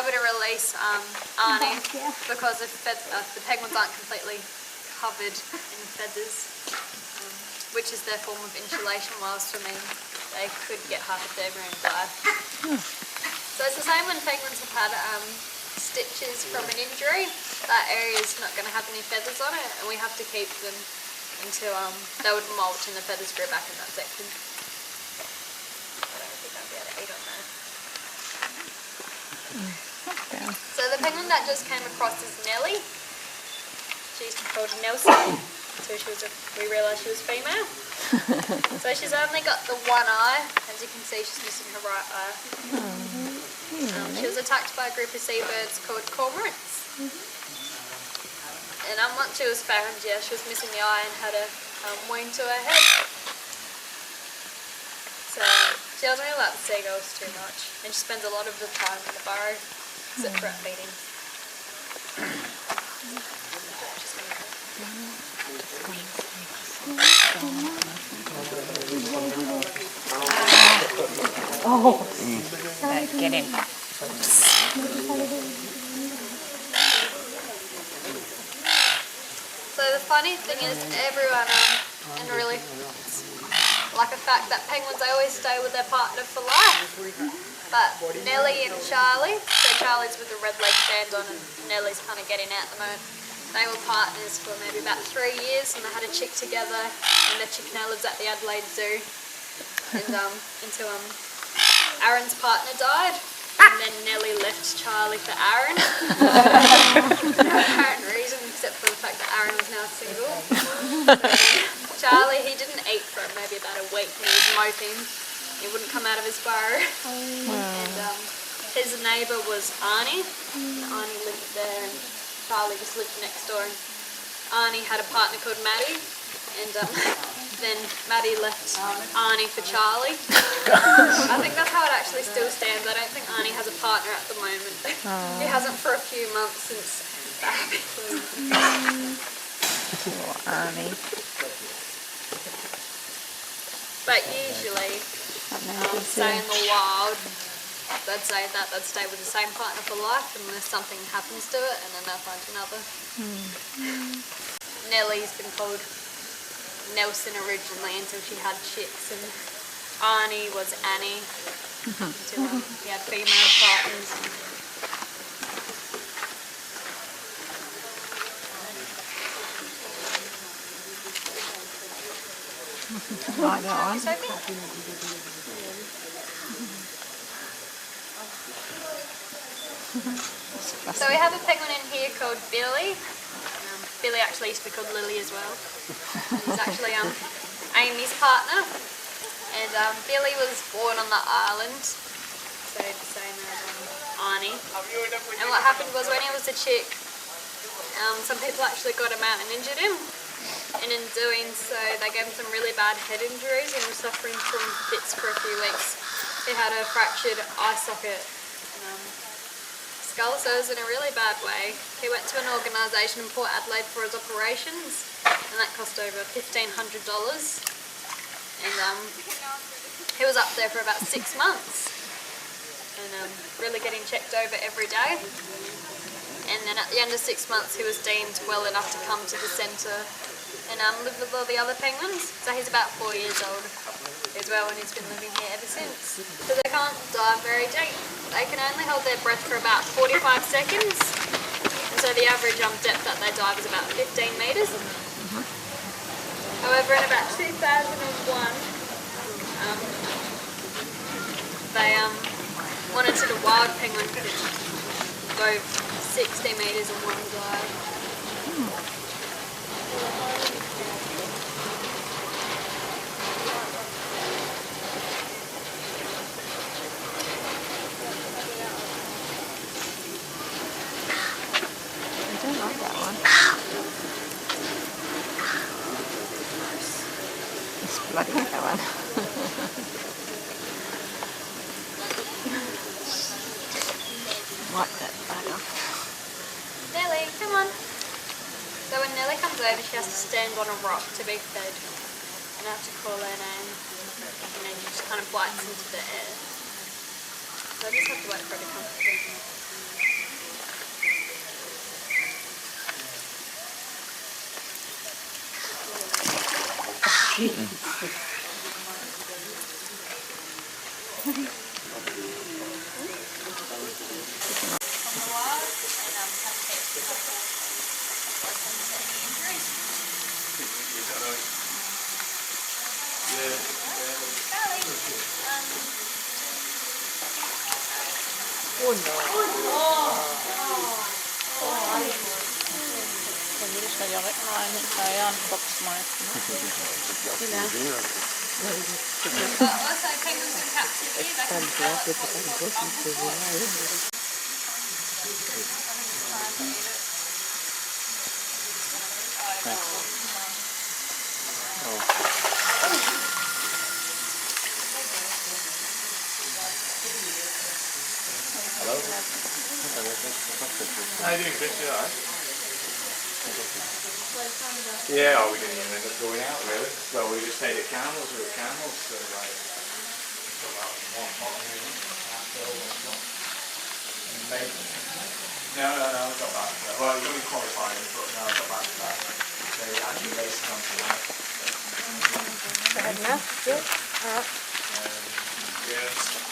able to release Arnie because the penguins aren't completely covered in feathers, which is their form of insulation, whilst for me they could get hypothermia and die. So it's the same when penguins have had stitches from an injury. That area is not going to have any feathers on it, and we have to keep them until they would molt and the feathers grow back in that section. I don't think I'll be able to eat on there. So the penguin that just came across is Nellie. She used to be called Nelson until we realised she was female. So she's only got the one eye. As you can see, she's missing her right eye. She was attacked by a group of seabirds called cormorants. And once she was found, she was missing the eye and had a wound to her head. So she doesn't really like the seagulls too much, and she spends a lot of the time in the burrow, except for at feeding. Get in. So the funny thing is, everyone, and really, like a fact that penguins, they always stay with their partner for life. But Nellie and Charlie, so Charlie's with the red leg band on and Nellie's kind of getting out at the moment. They were partners for maybe about 3 years, and they had a chick together, and the chick now lives at the Adelaide Zoo. And until Aaron's partner died, and then Nellie left Charlie for Aaron. No apparent reason except for the fact that Aaron was now single. So Charlie, he didn't eat for maybe about a week. He was moping. He wouldn't come out of his burrow. And his neighbour was Arnie. Arnie lived there, and Charlie just lived next door. And Arnie had a partner called Maddie, and then Maddie left Arnie for Charlie. I think that's how it actually still stands. I don't think Arnie has a partner at the moment. He hasn't for a few months since that happened. Poor Arnie. But usually, say in the wild, they'd say that they'd stay with the same partner for life unless something happens to it, and then they'll find another. Nellie's been called Nelson originally until she had chicks, and Arnie was Annie until he had female partners. Like that one. So we have a penguin in here called Billy. Billy actually used to be called Lily as well. He's actually Amy's partner. And Billy was born on the island, so the same as Arnie. And what happened was when he was a chick, some people actually got him out and injured him. And in doing so, they gave him some really bad head injuries, and he was suffering from fits for a few weeks. He had a fractured eye socket and skull, so it was in a really bad way. He went to an organisation in Port Adelaide for his operations, and that cost over $1,500. And he was up there for about 6 months, and really getting checked over every day. And then at the end of 6 months, he was deemed well enough to come to the centre and live with all the other penguins. So he's about 4 years old as well, and he's been living here ever since. So they can't dive very deep. They can only hold their breath for about 45 seconds. And so the average depth that they dive is about 15 metres. However, in about 2001, they monitored a wild penguin go 60 metres in one dive. I don't like that one. It's bloody that one. Wipe that bug off. Nellie, come on. So when Nellie comes over, she has to stand on a rock to be fed. And I have to call her name. And then she just kind of bites into the air. So I just have to wait for her to come through. Ska jag räkna en färjan boxmask? But also penguins in captivity, they can Hello? How you doing, Chris? You alright? Yeah, we didn't even end up going out really. Well, we just stayed at Camels, we were at Camels, so like, no, I got back to that. Well, you only qualifying, but no, I got back to that. They actually raced on tonight. Had enough? Good. All right. Yes.